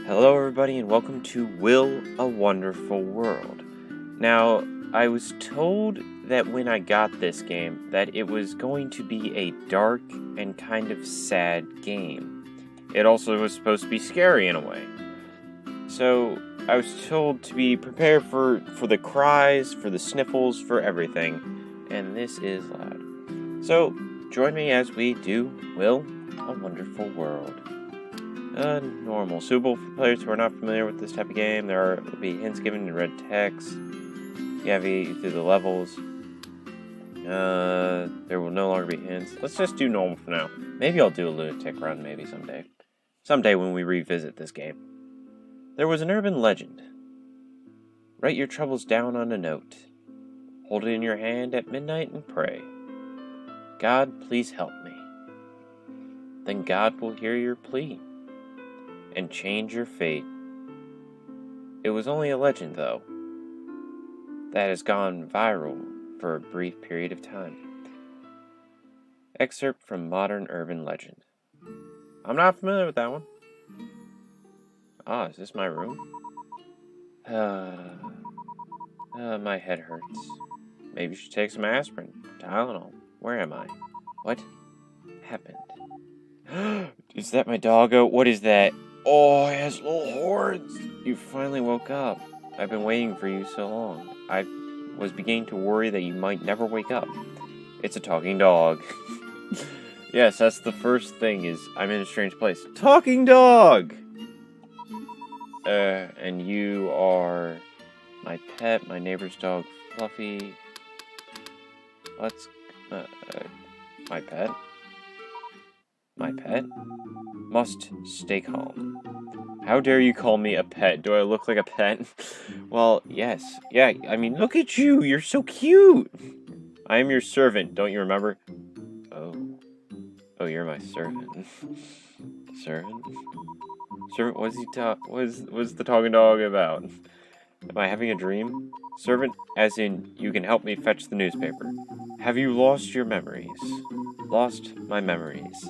Hello everybody and welcome to Will a Wonderful World. Now, I was told that when I got this game that it was going to be a dark and kind of sad game. It also was supposed to be scary in a way. So, I was told to be prepared for the cries, for the sniffles, for everything. And this is loud. So, join me as we do Will a Wonderful World. Normal. Suitable for players who are not familiar with this type of game. There will be hints given in red text. You have to through the levels. There will no longer be hints. Let's just do normal for now. Maybe I'll do a lunatic run maybe someday. Someday when we revisit this game. There was an urban legend. Write your troubles down on a note. Hold it in your hand at midnight and pray. God, please help me. Then God will hear your plea and change your fate. It was only a legend, though, that has gone viral for a brief period of time. Excerpt from Modern Urban Legend. I'm not familiar with that one. Is this my room? My head hurts. Maybe you should take some aspirin. Tylenol. Where am I? What happened? Is that my doggo? What is that? Oh, it has little horns. You finally woke up. I've been waiting for you so long. I was beginning to worry that you might never wake up. It's a talking dog. Yes, that's the first thing is I'm in a strange place. Talking dog! And you are my pet, my neighbor's dog, Fluffy. My pet? My pet? Must stay calm. How dare you call me a pet? Do I look like a pet? Well, yes. Yeah, I mean, look at you. You're so cute. I am your servant. Don't you remember? Oh, you're my servant. Servant? Servant, what's the talking dog about? Am I having a dream? Servant, as in, you can help me fetch the newspaper. Have you lost your memories? Lost my memories.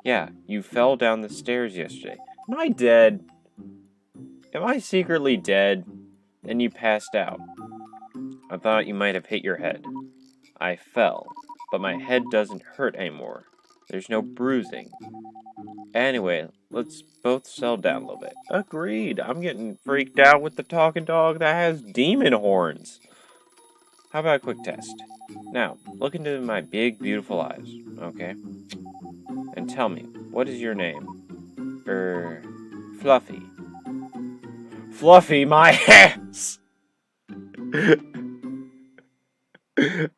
Yeah, you fell down the stairs yesterday. Am I dead? Am I secretly dead? Then you passed out. I thought you might have hit your head. I fell, but my head doesn't hurt anymore. There's no bruising. Anyway, let's both settle down a little bit. Agreed. I'm getting freaked out with the talking dog that has demon horns. How about a quick test? Now, look into my big, beautiful eyes, okay? And tell me, what is your name? Fluffy. Fluffy my ass!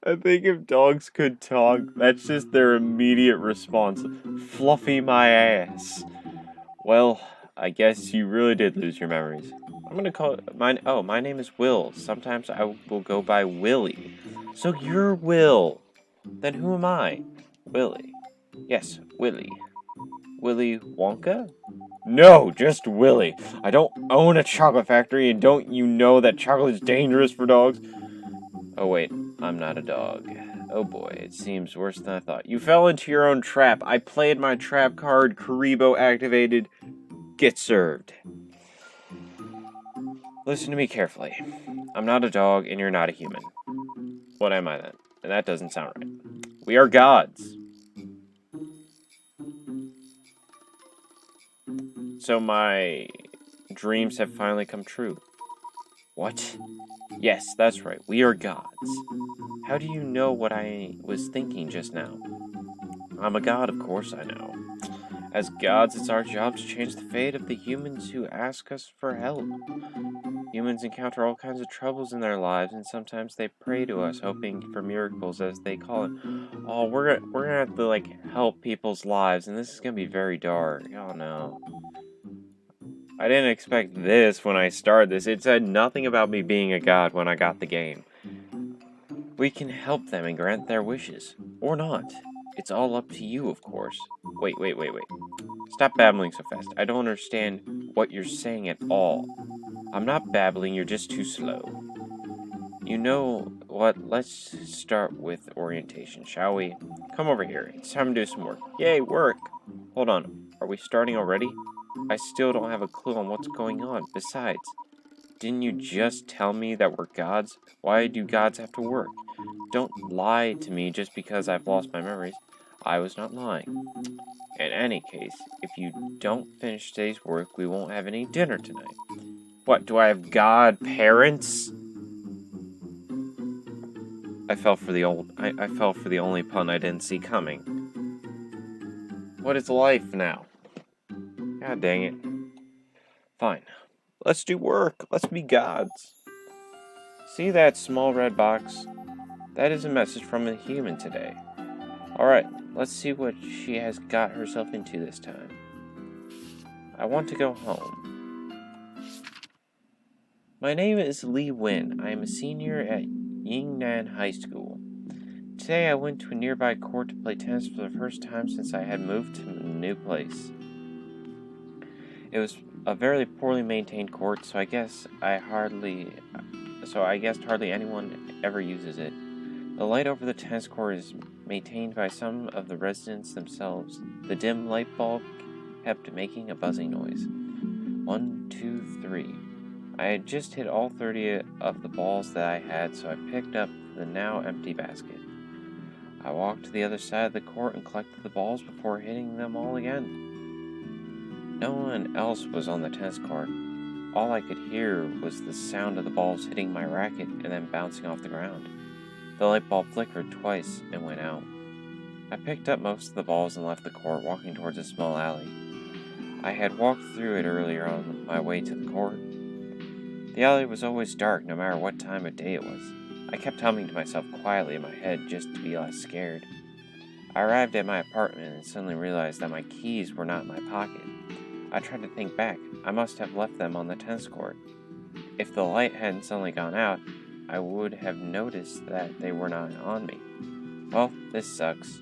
I think if dogs could talk, that's just their immediate response. Fluffy my ass. Well, I guess you really did lose your memories. I'm gonna call it my name is Will. Sometimes I will go by Willie. So you're Will. Then who am I? Willie. Yes, Willie. Willy Wonka? No, just Willie. I don't own a chocolate factory, and don't you know that chocolate is dangerous for dogs? Oh wait, I'm not a dog. Oh boy, it seems worse than I thought. You fell into your own trap. I played my trap card, Karibo activated. Get served. Listen to me carefully. I'm not a dog, and you're not a human. What am I then? And that doesn't sound right. We are gods. So my dreams have finally come true. What? Yes, that's right. We are gods. How do you know what I was thinking just now? I'm a god, of course I know. As gods, it's our job to change the fate of the humans who ask us for help. Humans encounter all kinds of troubles in their lives, and sometimes they pray to us, hoping for miracles, as they call it. Oh, we're gonna have to, help people's lives, and this is gonna be very dark. Oh, no. I didn't expect this when I started this. It said nothing about me being a god when I got the game. We can help them and grant their wishes. Or not. It's all up to you, of course. Wait. Stop babbling so fast. I don't understand what you're saying at all. I'm not babbling, you're just too slow. You know what? Let's start with orientation, shall we? Come over here. It's time to do some work. Yay, work! Hold on. Are we starting already? I still don't have a clue on what's going on. Besides, didn't you just tell me that we're gods? Why do gods have to work? Don't lie to me just because I've lost my memories. I was not lying. In any case, if you don't finish today's work, we won't have any dinner tonight. What, do I have god parents? I fell for the only pun I didn't see coming. What is life now? God dang it. Fine. Let's do work. Let's be gods. See that small red box? That is a message from a human today. Alright, let's see what she has got herself into this time. I want to go home. My name is Li Wen. I am a senior at Yingnan High School. Today I went to a nearby court to play tennis for the first time since I had moved to a new place. It was a very poorly maintained court, so I guessed hardly anyone ever uses it. The light over the tennis court is maintained by some of the residents themselves. The dim light bulb kept making a buzzing noise. 1, 2, 3. I had just hit all 30 of the balls that I had, so I picked up the now empty basket. I walked to the other side of the court and collected the balls before hitting them all again. No one else was on the tennis court. All I could hear was the sound of the balls hitting my racket and then bouncing off the ground. The light bulb flickered twice and went out. I picked up most of the balls and left the court, walking towards a small alley. I had walked through it earlier on my way to the court. The alley was always dark, no matter what time of day it was. I kept humming to myself quietly in my head just to be less scared. I arrived at my apartment and suddenly realized that my keys were not in my pocket. I tried to think back. I must have left them on the tennis court. If the light hadn't suddenly gone out, I would have noticed that they were not on me. Well, this sucks.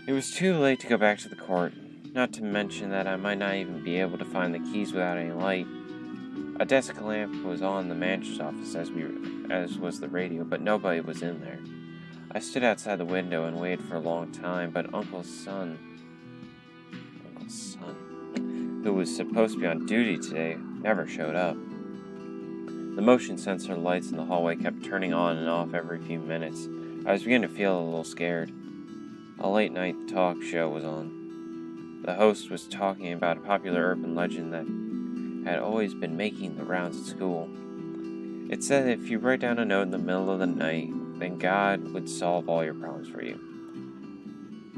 It was too late to go back to the court, not to mention that I might not even be able to find the keys without any light. A desk lamp was on the manager's office as was the radio, but nobody was in there. I stood outside the window and waited for a long time, but Uncle's son, who was supposed to be on duty today, never showed up. The motion sensor lights in the hallway kept turning on and off every few minutes. I was beginning to feel a little scared. A late-night talk show was on. The host was talking about a popular urban legend that had always been making the rounds at school. It said that if you write down a note in the middle of the night, then God would solve all your problems for you.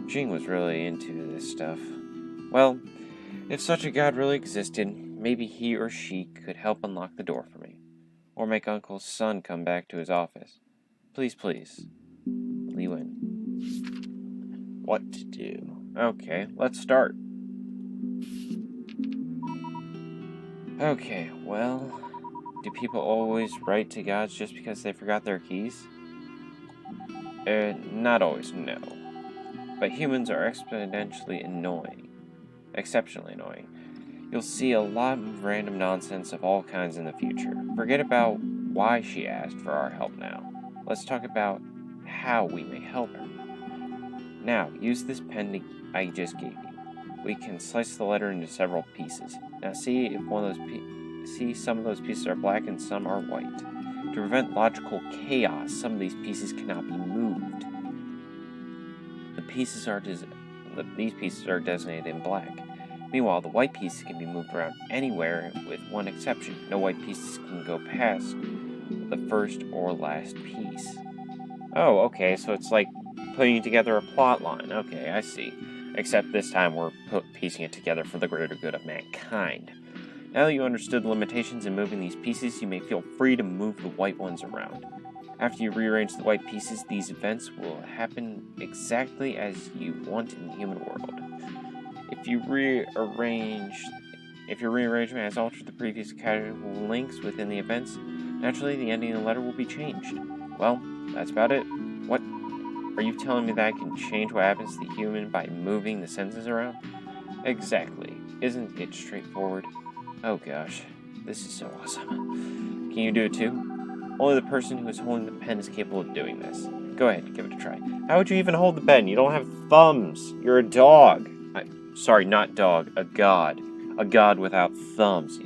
Jing was really into this stuff. Well, if such a God really existed, maybe he or she could help unlock the door for me. Or make Uncle's son come back to his office. Please, please. Li Wen. What to do? Okay, let's start. Okay, well, do people always write to gods just because they forgot their keys? Not always, no. But humans are exceptionally annoying. You'll see a lot of random nonsense of all kinds in the future. Forget about why she asked for our help now. Let's talk about how we may help her. Now, use this pen I just gave you. We can slice the letter into several pieces. Now see if some of those pieces are black and some are white. To prevent logical chaos, some of these pieces cannot be moved. These pieces are designated in black. Meanwhile, the white pieces can be moved around anywhere with one exception. No white pieces can go past the first or last piece. Oh, okay, so it's like putting together a plot line. Okay, I see. Except this time we're piecing it together for the greater good of mankind. Now that you understood the limitations in moving these pieces, you may feel free to move the white ones around. After you rearrange the white pieces, these events will happen exactly as you want in the human world. If your rearrangement has altered the previous causal links within the events, naturally the ending of the letter will be changed. Well, that's about it. What? Are you telling me that I can change what happens to the human by moving the sentences around? Exactly. Isn't it straightforward? Oh gosh, this is so awesome. Can you do it too? Only the person who is holding the pen is capable of doing this. Go ahead, give it a try. How would you even hold the pen? You don't have thumbs. You're a dog. Sorry, not dog, a god. A god without thumbs.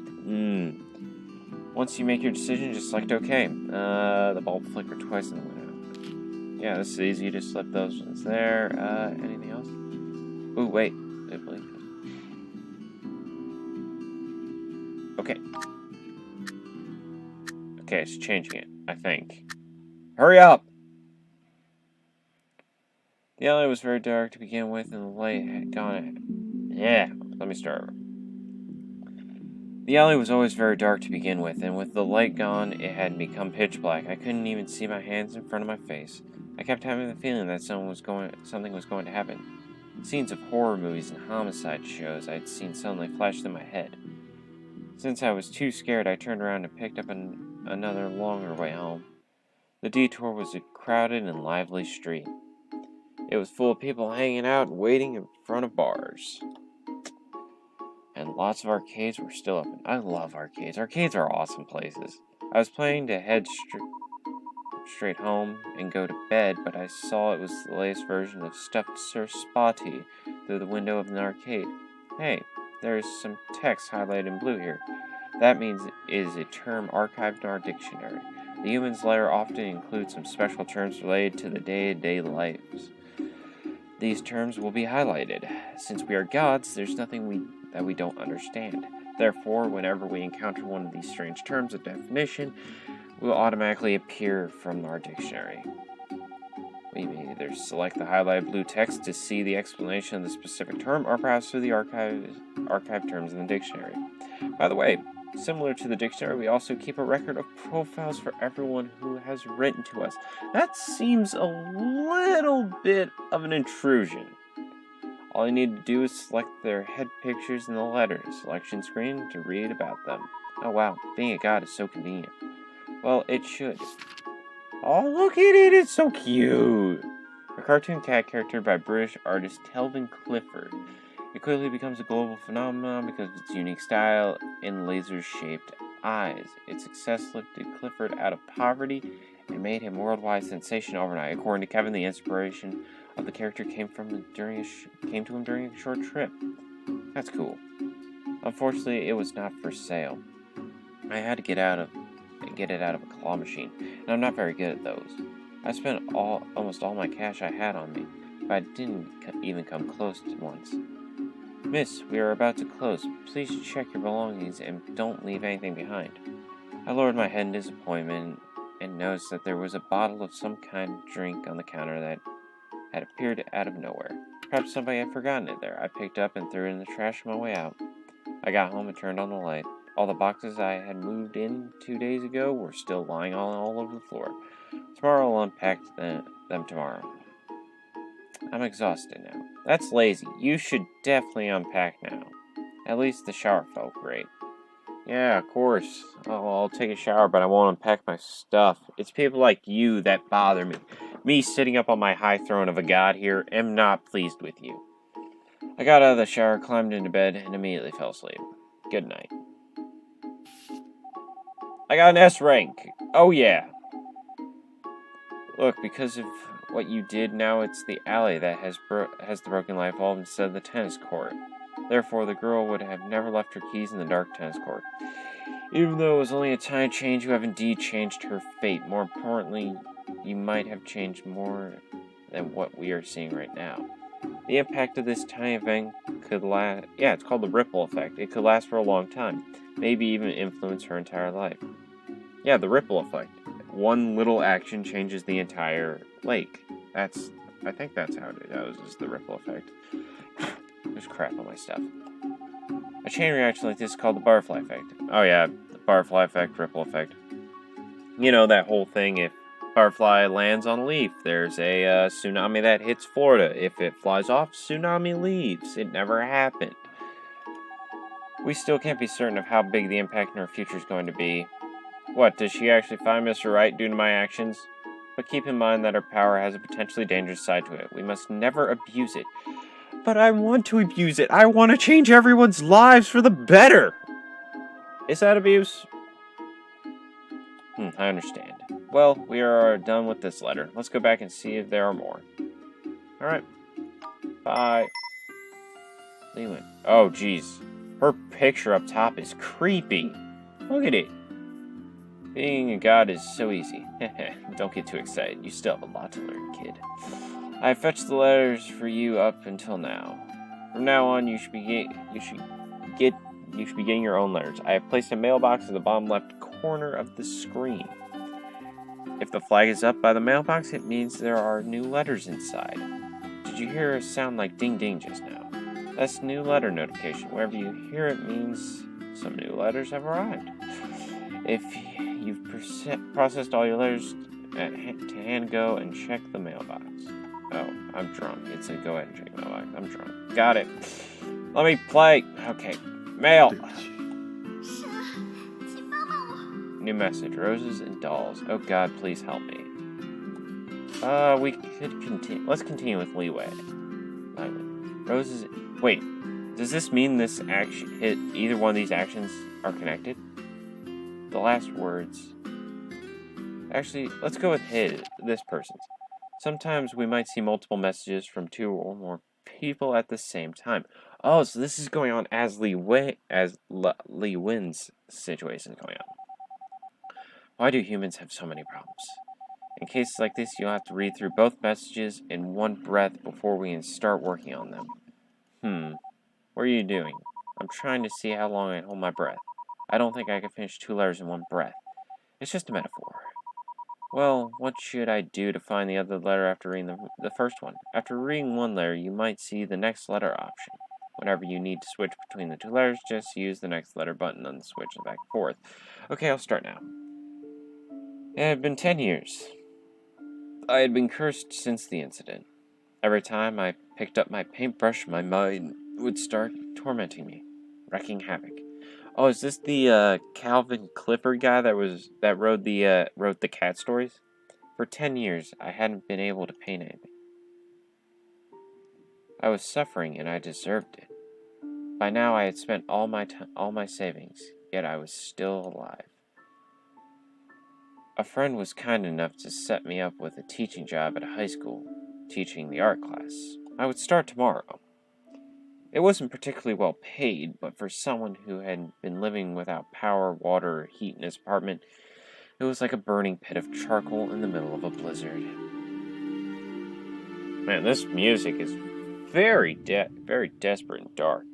Once you make your decision, just select OK. The bulb flickered twice and then went out. Yeah, this is easy. Just slip those ones there. Anything else? Ooh, wait. I believe it. Okay. Okay, it's changing it, I think. Hurry up! The alley was very dark to begin with, and the light had gone. Yeah, let me start over. The alley was always very dark to begin with, and with the light gone, it had become pitch black. I couldn't even see my hands in front of my face. I kept having the feeling that something was going to happen. Scenes of horror movies and homicide shows I'd seen suddenly flashed in my head. Since I was too scared, I turned around and picked up another longer way home. The detour was a crowded and lively street. It was full of people hanging out and waiting in front of bars. And lots of arcades were still open. I love arcades. Arcades are awesome places. I was planning to head straight home and go to bed, but I saw it was the latest version of Stuffed Sir Spotty through the window of an arcade. Hey, there's some text highlighted in blue here. That means it is a term archived in our dictionary. The human's letter often includes some special terms related to the day-to-day lives. These terms will be highlighted. Since we are gods, there's nothing that we don't understand. Therefore, whenever we encounter one of these strange terms of definition, will automatically appear from our dictionary. We may either select the highlighted blue text to see the explanation of the specific term, or perhaps through the archived terms in the dictionary. By the way, similar to the dictionary, we also keep a record of profiles for everyone who has written to us. That seems a little bit of an intrusion. All you need to do is select their head pictures in the letter selection screen to read about them. Oh wow, being a god is so convenient. Well, it should. Oh, look at it, it's so cute! A cartoon cat character by British artist Kelvin Clifford. It quickly becomes a global phenomenon because of its unique style and laser-shaped eyes. Its success lifted Clifford out of poverty and made him a worldwide sensation overnight. According to Kevin, the inspiration of the character came to him during a short trip. That's cool. Unfortunately, it was not for sale. I had to get it out of a claw machine, and I'm not very good at those. I spent almost all my cash I had on me, but I didn't even come close to once. Miss, we are about to close. Please check your belongings and don't leave anything behind. I lowered my head in disappointment and noticed that there was a bottle of some kind of drink on the counter that had appeared out of nowhere. Perhaps somebody had forgotten it there. I picked up and threw it in the trash on my way out. I got home and turned on the light. All the boxes I had moved in 2 days ago were still lying all over the floor. Tomorrow I'll unpack them tomorrow. I'm exhausted now. That's lazy. You should definitely unpack now. At least the shower felt great. Yeah, of course. I'll take a shower, but I won't unpack my stuff. It's people like you that bother me. Me sitting up on my high throne of a god here am not pleased with you. I got out of the shower, climbed into bed, and immediately fell asleep. Good night. I got an S rank. Oh yeah. Look, because of what you did, now it's the alley that has the broken light bulb instead of the tennis court. Therefore, the girl would have never left her keys in the dark tennis court. Even though it was only a tiny change, you have indeed changed her fate. More importantly, you might have changed more than what we are seeing right now. The impact of this tiny event could last... Yeah, it's called the ripple effect. It could last for a long time. Maybe even influence her entire life. Yeah, the ripple effect. One little action changes the entire lake. I think that's how it goes, is the ripple effect. There's crap on my stuff. A chain reaction like this is called the butterfly effect. Oh yeah, the butterfly effect, ripple effect. You know, that whole thing, if butterfly lands on a leaf, there's a tsunami that hits Florida. If it flies off, tsunami leaves. It never happened. We still can't be certain of how big the impact in our future is going to be. What, does she actually find Mr. Right due to my actions? But keep in mind that her power has a potentially dangerous side to it. We must never abuse it. But I want to abuse it. I want to change everyone's lives for the better. Is that abuse? I understand. Well, we are done with this letter. Let's go back and see if there are more. Alright. Bye. Leland. Oh, jeez. Her picture up top is creepy. Look at it. Being a god is so easy. Don't get too excited. You still have a lot to learn, kid. I fetched the letters for you up until now. From now on, you should be getting your own letters. I have placed a mailbox in the bottom left corner of the screen. If the flag is up by the mailbox, it means there are new letters inside. Did you hear a sound like ding ding just now? That's new letter notification. Wherever you hear it means some new letters have arrived. If you've processed all your letters, to hand go and check the mailbox. Oh, I'm drunk. It said go ahead and check the mailbox. I'm drunk. Got it. Let me play. Okay. Mail. New message. Roses and dolls. Oh God, please help me. We could continue. Let's continue with leeway. Roses. Wait. Does this mean this action, either one of these actions are connected? The last words. Actually, let's go with this person's. Sometimes we might see multiple messages from two or more people at the same time. Oh, so this is going on as Lee Win's situation is going on. Why do humans have so many problems? In cases like this, you'll have to read through both messages in one breath before we can start working on them. What are you doing? I'm trying to see how long I hold my breath. I don't think I can finish 2 letters in one breath. It's just a metaphor. Well, what should I do to find the other letter after reading the first one? After reading one letter, you might see the next letter option. Whenever you need to switch between the 2 letters, just use the next letter button on the switch and back and forth. Okay, I'll start now. It had been 10 years. I had been cursed since the incident. Every time I picked up my paintbrush, my mind would start tormenting me, wreaking havoc. Oh, is this the Calvin Clifford guy that wrote the cat stories? For 10 years, I hadn't been able to paint anything. I was suffering, and I deserved it. By now, I had spent all my savings, yet I was still alive. A friend was kind enough to set me up with a teaching job at a high school, teaching the art class. I would start tomorrow. It wasn't particularly well paid, but for someone who had been living without power, water, or heat in his apartment, it was like a burning pit of charcoal in the middle of a blizzard. Man, this music is very desperate and dark.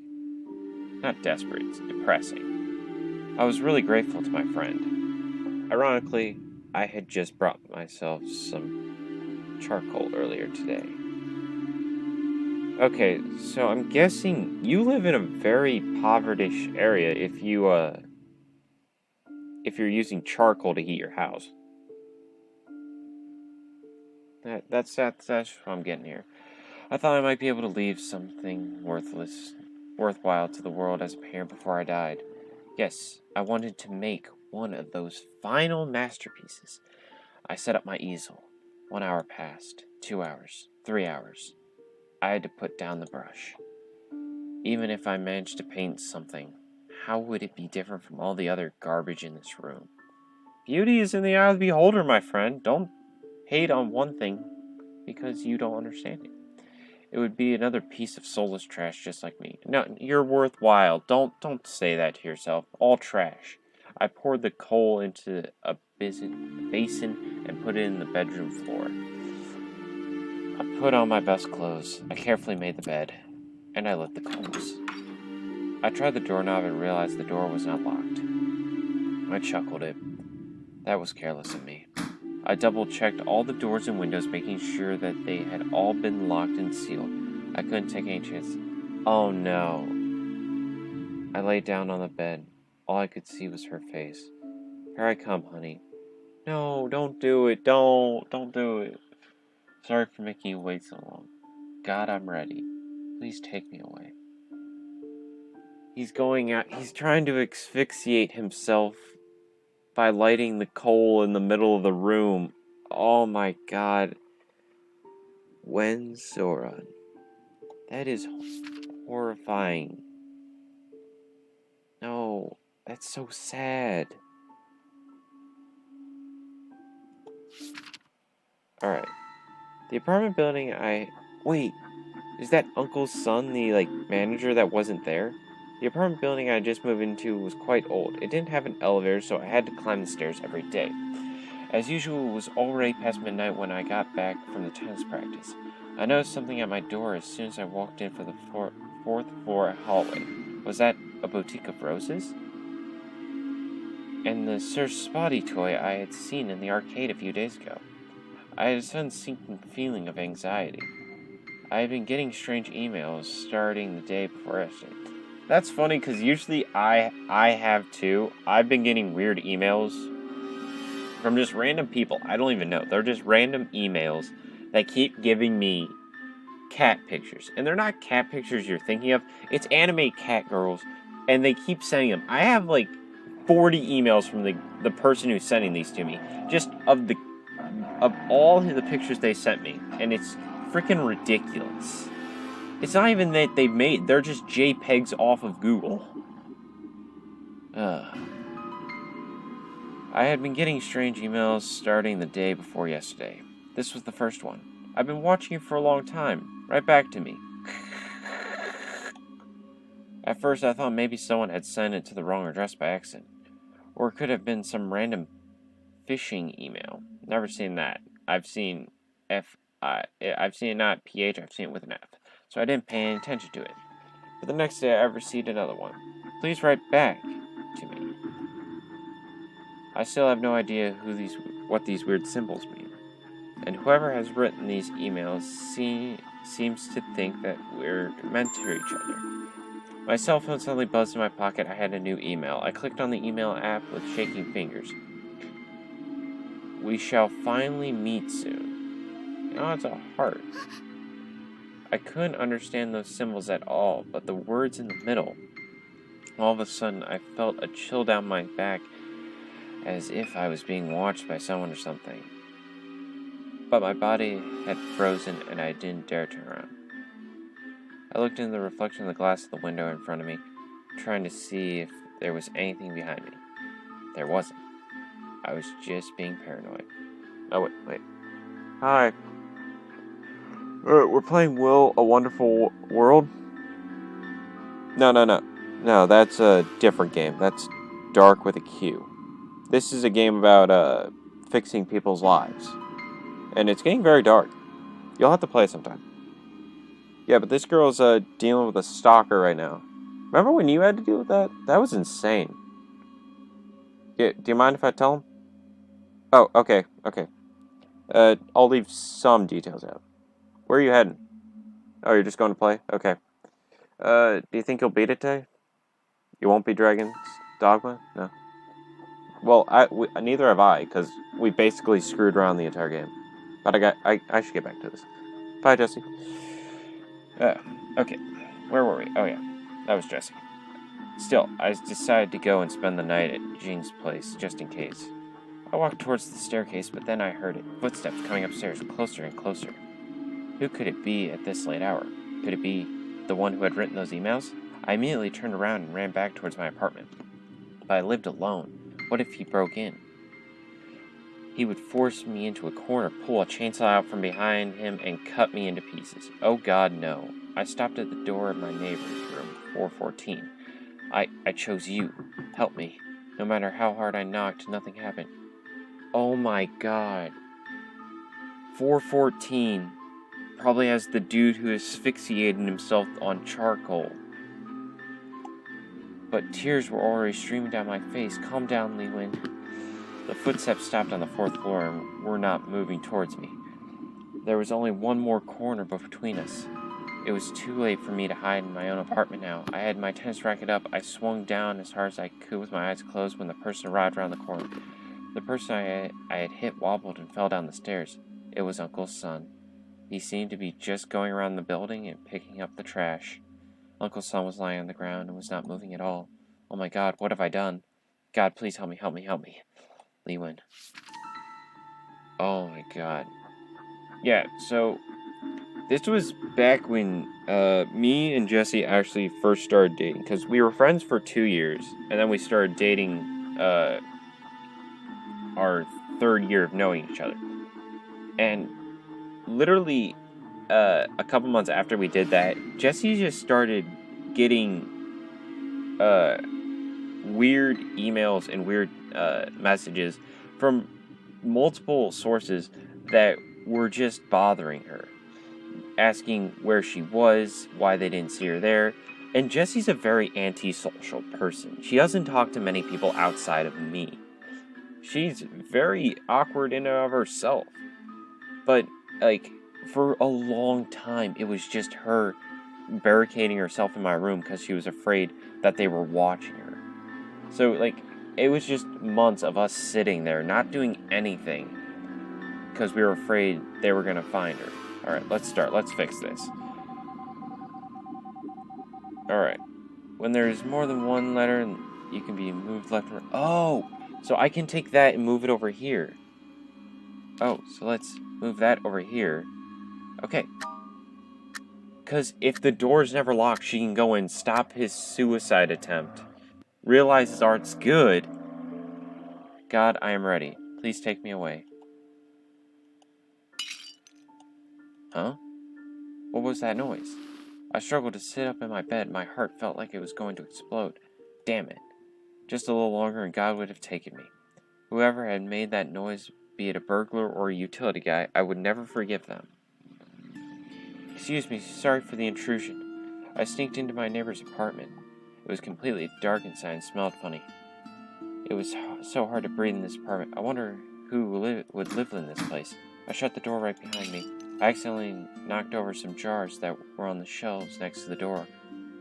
Not desperate, it's depressing. I was really grateful to my friend. Ironically, I had just brought myself some charcoal earlier today. Okay, so I'm guessing you live in a very impoverished area if you're using charcoal to heat your house. That's what I'm getting here. I thought I might be able to leave something worthwhile to the world as a parent before I died. Yes, I wanted to make one of those final masterpieces. I set up my easel. 1 hour passed, 2 hours, 3 hours. I had to put down the brush. Even if I managed to paint something, how would it be different from all the other garbage in this room? Beauty is in the eye of the beholder, my friend. Don't hate on one thing because you don't understand it. It would be another piece of soulless trash just like me. No, you're worthwhile. Don't say that to yourself. All trash. I poured the coal into a basin and put it in the bedroom floor. I put on my best clothes. I carefully made the bed, and I lit the coals. I tried the doorknob and realized the door was not locked. I chuckled it. That was careless of me. I double-checked all the doors and windows, making sure that they had all been locked and sealed. I couldn't take any chances. Oh no. I lay down on the bed. All I could see was her face. Here I come, honey. No, don't do it. Don't do it. Sorry for making you wait so long. God, I'm ready. Please take me away. He's going out. He's trying to asphyxiate himself by lighting the coal in the middle of the room. Oh my God. When Zora. That is horrifying. No, that's so sad. Alright. The apartment building Wait, is that Uncle's son the, manager that wasn't there? The apartment building I just moved into was quite old. It didn't have an elevator, so I had to climb the stairs every day. As usual, it was already past midnight when I got back from the tennis practice. I noticed something at my door as soon as I walked in from the fourth floor hallway. Was that a boutique of roses? And the Sir Spotty toy I had seen in the arcade a few days ago. I had a sudden sinking feeling of anxiety. I had been getting strange emails starting the day before yesterday. That's funny because usually I have too. I've been getting weird emails from just random people. I don't even know. They're just random emails that keep giving me cat pictures. And they're not cat pictures you're thinking of. It's anime cat girls. And they keep sending them. I have like 40 emails from the person who's sending these to me. Just of all the pictures they sent me. And it's freaking ridiculous. It's not even that they've made. They're just JPEGs off of Google. I had been getting strange emails starting the day before yesterday. This was the first one. I've been watching it for a long time. Right back to me. At first I thought maybe someone had sent it to the wrong address by accident. Or it could have been some random phishing email. Never seen that. I've seen I've seen it not PH, I've seen it with an F. So I didn't pay any attention to it. But the next day I received another one. Please write back to me. I still have no idea what these weird symbols mean. And whoever has written these emails seems to think that we're meant to each other. My cell phone suddenly buzzed in my pocket. I had a new email. I clicked on the email app with shaking fingers. We shall finally meet soon. Oh, it's a heart. I couldn't understand those symbols at all, but the words in the middle. All of a sudden, I felt a chill down my back, as if I was being watched by someone or something. But my body had frozen and I didn't dare turn around. I looked into the reflection of the glass of the window in front of me, trying to see if there was anything behind me. There wasn't. I was just being paranoid. Oh, wait. Hi. We're playing Will a Wonderful World? No. No, that's a different game. That's Dark with a Q. This is a game about, fixing people's lives. And it's getting very dark. You'll have to play it sometime. Yeah, but this girl's, dealing with a stalker right now. Remember when you had to deal with that? That was insane. Yeah, do you mind if I tell him? Oh, okay. I'll leave some details out. Where are you heading? Oh, you're just going to play? Okay. Do you think you'll beat it today? You won't be Dragon's Dogma? No. Well, neither have I, because we basically screwed around the entire game. But I should get back to this. Bye, Jesse. Okay. Where were we? Oh, yeah. That was Jesse. Still, I decided to go and spend the night at Jing's place, just in case. I walked towards the staircase, but then I heard it. Footsteps coming upstairs, closer and closer. Who could it be at this late hour? Could it be the one who had written those emails? I immediately turned around and ran back towards my apartment. But I lived alone. What if he broke in? He would force me into a corner, pull a chainsaw out from behind him, and cut me into pieces. Oh God, no. I stopped at the door of my neighbor's room, 414. I chose you. Help me. No matter how hard I knocked, nothing happened. Oh my God. 414 probably has the dude who asphyxiated himself on charcoal. But tears were already streaming down my face. Calm down, Li Wen. The footsteps stopped on the fourth floor and were not moving towards me. There was only one more corner between us. It was too late for me to hide in my own apartment now. I had my tennis racket up. I swung down as hard as I could with my eyes closed when the person arrived around the corner. The person I had hit wobbled and fell down the stairs. It was Uncle's son. He seemed to be just going around the building and picking up the trash. Uncle's son was lying on the ground and was not moving at all. Oh my God, what have I done? God, please help me. Li Wen. Oh my God. Yeah, so this was back when me and Jesse actually first started dating, because we were friends for 2 years, and then we started dating our third year of knowing each other. And literally a couple months after we did that, Jesse just started getting weird emails and weird messages from multiple sources that were just bothering her, asking where she was, why they didn't see her there. And Jessie's a very antisocial person. She doesn't talk to many people outside of me. She's very awkward in and of herself. But, like, for a long time, it was just her barricading herself in my room because she was afraid that they were watching her. So, like, it was just months of us sitting there, not doing anything, because we were afraid they were going to find her. Alright, let's start. Let's fix this. Alright. When there's more than one letter, you can be moved left or... Oh! So I can take that and move it over here. Oh, so let's move that over here. Okay. Because if the door's never locked, she can go and stop his suicide attempt. Realize Art's good. God, I am ready. Please take me away. Huh? What was that noise? I struggled to sit up in my bed. My heart felt like it was going to explode. Damn it. Just a little longer and God would have taken me. Whoever had made that noise, be it a burglar or a utility guy, I would never forgive them. Excuse me, sorry for the intrusion. I sneaked into my neighbor's apartment. It was completely dark inside and smelled funny. It was so hard to breathe in this apartment. I wonder who would live in this place. I shut the door right behind me. I accidentally knocked over some jars that were on the shelves next to the door,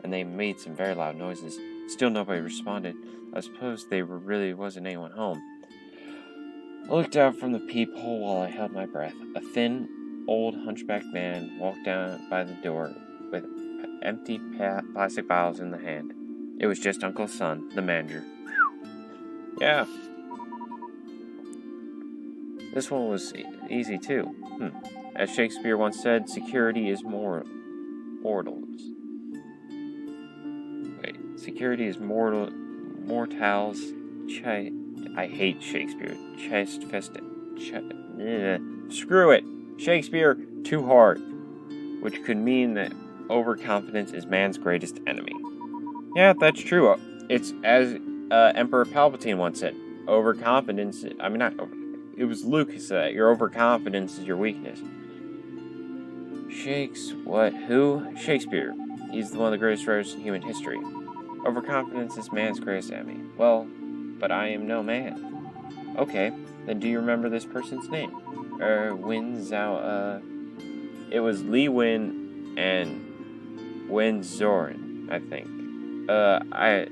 and they made some very loud noises. Still nobody responded. I suppose there really wasn't anyone home. I looked out from the peephole while I held my breath. A thin, old, hunchbacked man walked down by the door with empty plastic bottles in the hand. It was just Uncle Son, the manager. Yeah. This one was easy too. As Shakespeare once said, security is mortals. Wait, security is mortals. I hate Shakespeare. Screw it. Shakespeare, too hard. Which could mean that overconfidence is man's greatest enemy. Yeah, that's true. It's as Emperor Palpatine once said. Overconfidence. I mean, not over. It was Luke who said that. Your overconfidence is your weakness. Who? Shakespeare. He's one of the greatest writers in human history. Overconfidence is man's greatest enemy. Well, but I am no man. Okay, then do you remember this person's name? Win Zhao, it was Li Win and Wen Zorin, I think. I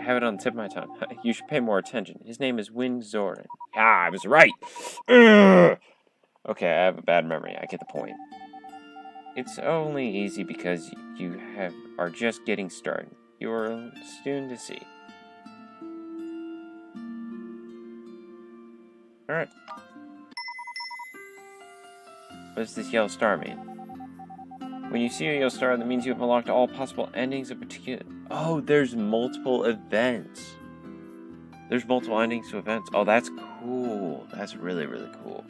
have it on the tip of my tongue. You should pay more attention. His name is Wen Zorin. Ah, I was right! Ugh. Okay, I have a bad memory. I get the point. It's only easy because you are just getting started. You're soon to see. Alright. What does this yellow star mean? When you see a yellow star, that means you have unlocked all possible endings of particular... Oh, there's multiple events. There's multiple endings to events. Oh, that's cool. That's really, really cool.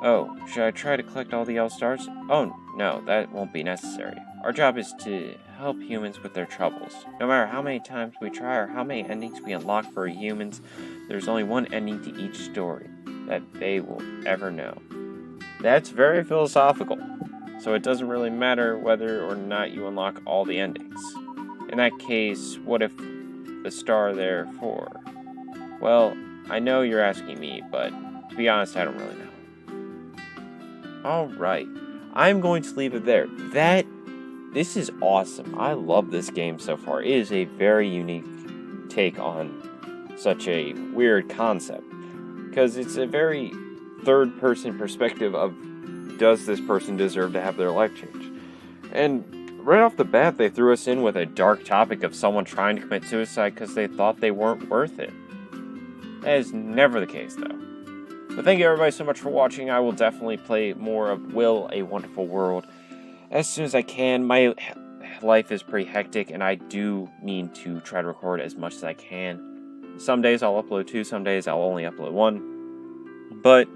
Oh, should I try to collect all the yellow stars? Oh, no, that won't be necessary. Our job is to help humans with their troubles. No matter how many times we try or how many endings we unlock for humans, there's only one ending to each story that they will ever know. That's very philosophical, so it doesn't really matter whether or not you unlock all the endings. In that case, what if the star there for? Well, I know you're asking me, but to be honest, I don't really know. Alright, I'm going to leave it there. This is awesome. I love this game so far. It is a very unique take on such a weird concept. Because it's a very third-person perspective of, does this person deserve to have their life changed? And right off the bat, they threw us in with a dark topic of someone trying to commit suicide because they thought they weren't worth it. That is never the case, though. But thank you everybody so much for watching. I will definitely play more of Will a Wonderful World as soon as I can. My life is pretty hectic, and I do mean to try to record as much as I can. Some days I'll upload 2, some days I'll only upload 1. But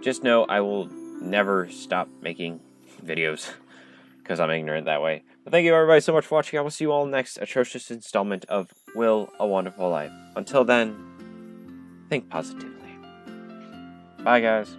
just know I will never stop making videos because I'm ignorant that way. But thank you everybody so much for watching. I will see you all next atrocious installment of Will a Wonderful Life. Until then, think positively. Bye guys.